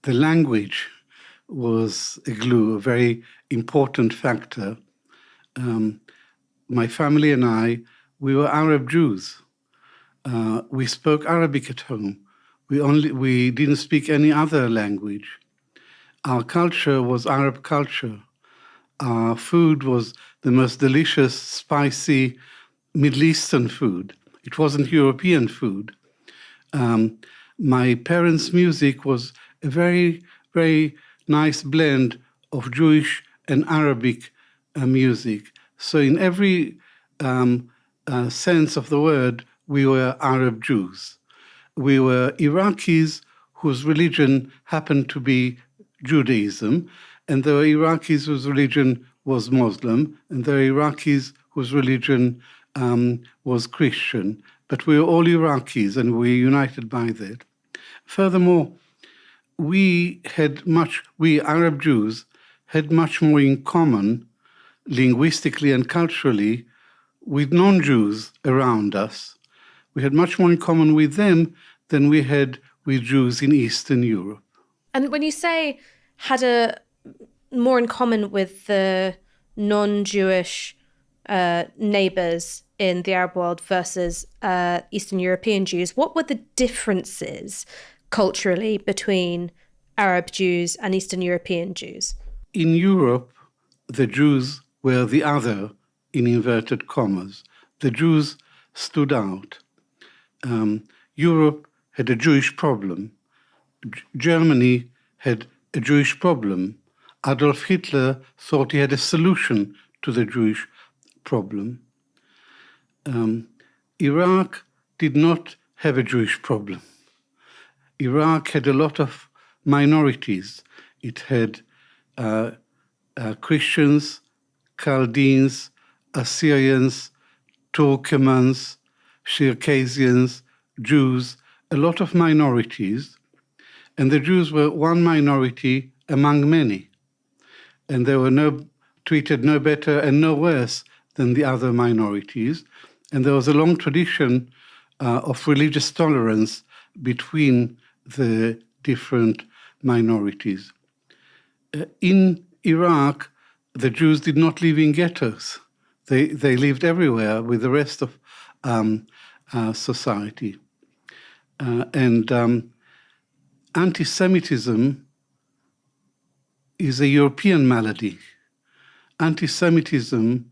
The language was a glue, a very important factor. My family and I, we were Arab Jews. We spoke Arabic at home. We didn't speak any other language. Our culture was Arab culture. Our food was the most delicious, spicy Middle Eastern food. It wasn't European food. My parents' music was a very, very nice blend of Jewish and Arabic music. So in every sense of the word, we were Arab Jews. We were Iraqis whose religion happened to be Judaism, and there were Iraqis whose religion was Muslim, and there were Iraqis whose religion was Christian. But we were all Iraqis, and we were united by that. Furthermore, we Arab Jews had much more in common, linguistically and culturally, with non-Jews around us. We had much more in common with them than we had with Jews in Eastern Europe. And when you say had more in common with the non-Jewish neighbours in the Arab world versus Eastern European Jews, what were the differences culturally between Arab Jews and Eastern European Jews? In Europe, the Jews were the other, in inverted commas. The Jews stood out. Europe had a Jewish problem. Germany had a Jewish problem. Adolf Hitler thought he had a solution to the Jewish problem. Iraq did not have a Jewish problem. Iraq had a lot of minorities. It had Christians, Chaldeans, Assyrians, Turkomans, Circassians, Jews, a lot of minorities. And the Jews were one minority among many. And they were treated no better and no worse than the other minorities. And there was a long tradition of religious tolerance between the different minorities. In Iraq, the Jews did not live in ghettos. They lived everywhere with the rest of society. And anti-Semitism is a European malady. Anti-Semitism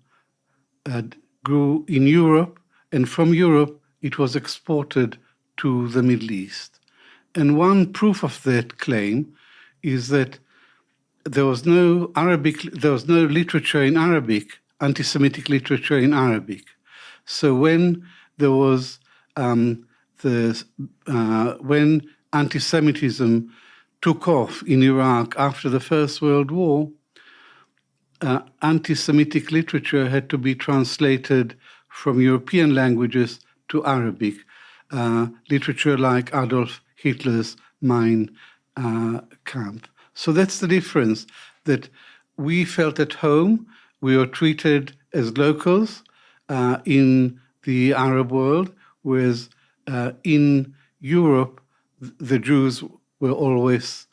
grew in Europe, and from Europe it was exported to the Middle East. And one proof of that claim is that there was no literature in Arabic, anti-Semitic literature in Arabic. So when there was when anti-Semitism took off in Iraq after the First World War, anti-Semitic literature had to be translated from European languages to Arabic, literature like Adolf Hitler's Mein Kampf. So that's the difference, that we felt at home, we were treated as locals in the Arab world, whereas in Europe, the Jews were always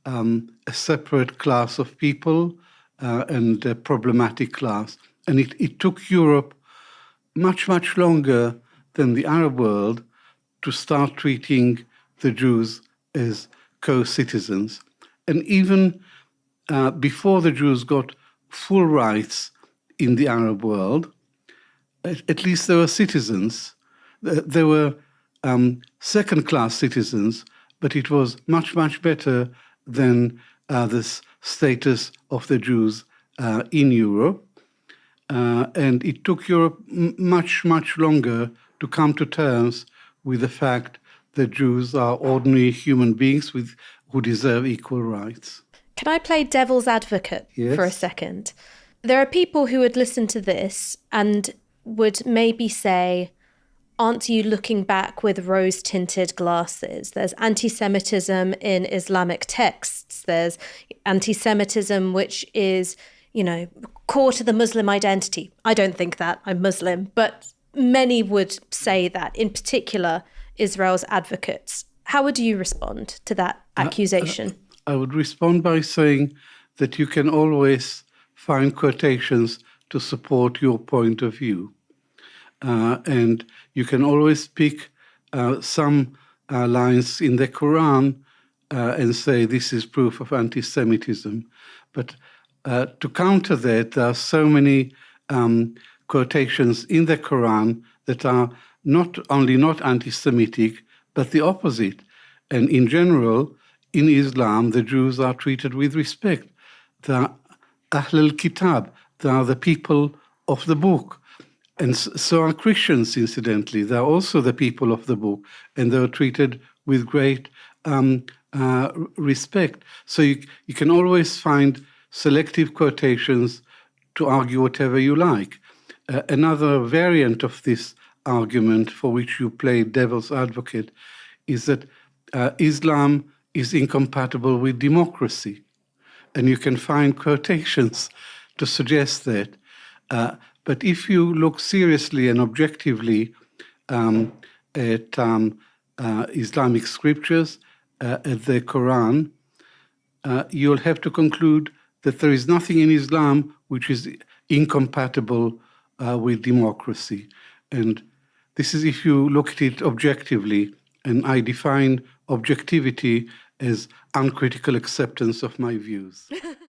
a separate class of people and a problematic class. And it took Europe much, much longer than the Arab world to start treating the Jews as co-citizens. And even before the Jews got full rights in the Arab world, at least they were citizens. They were second-class citizens, but it was much, much better than the status of the Jews in Europe. And it took Europe much, much longer to come to terms with the fact that Jews are ordinary human beings who deserve equal rights. Can I play devil's advocate for a second? There are people who would listen to this and would maybe say, aren't you looking back with rose-tinted glasses? There's anti-Semitism in Islamic texts. There's anti-Semitism which is, core to the Muslim identity. I don't think that. I'm Muslim. But many would say that, in particular, Israel's advocates. How would you respond to that accusation? I would respond by saying that you can always find quotations to support your point of view. And you can always pick some lines in the Quran and say this is proof of anti-Semitism. But to counter that, there are so many quotations in the Quran that are not only not anti-Semitic, but the opposite. And in general, in Islam, the Jews are treated with respect. They are Ahl al-Kitab, they are the people of the book. And so are Christians, incidentally. They're also the people of the book, and they're treated with great respect. So you can always find selective quotations to argue whatever you like. Another variant of this argument, for which you play devil's advocate, is that Islam is incompatible with democracy. And you can find quotations to suggest that. But if you look seriously and objectively at Islamic scriptures, at the Quran, you'll have to conclude that there is nothing in Islam which is incompatible with democracy. And this is if you look at it objectively, and I define objectivity as uncritical acceptance of my views.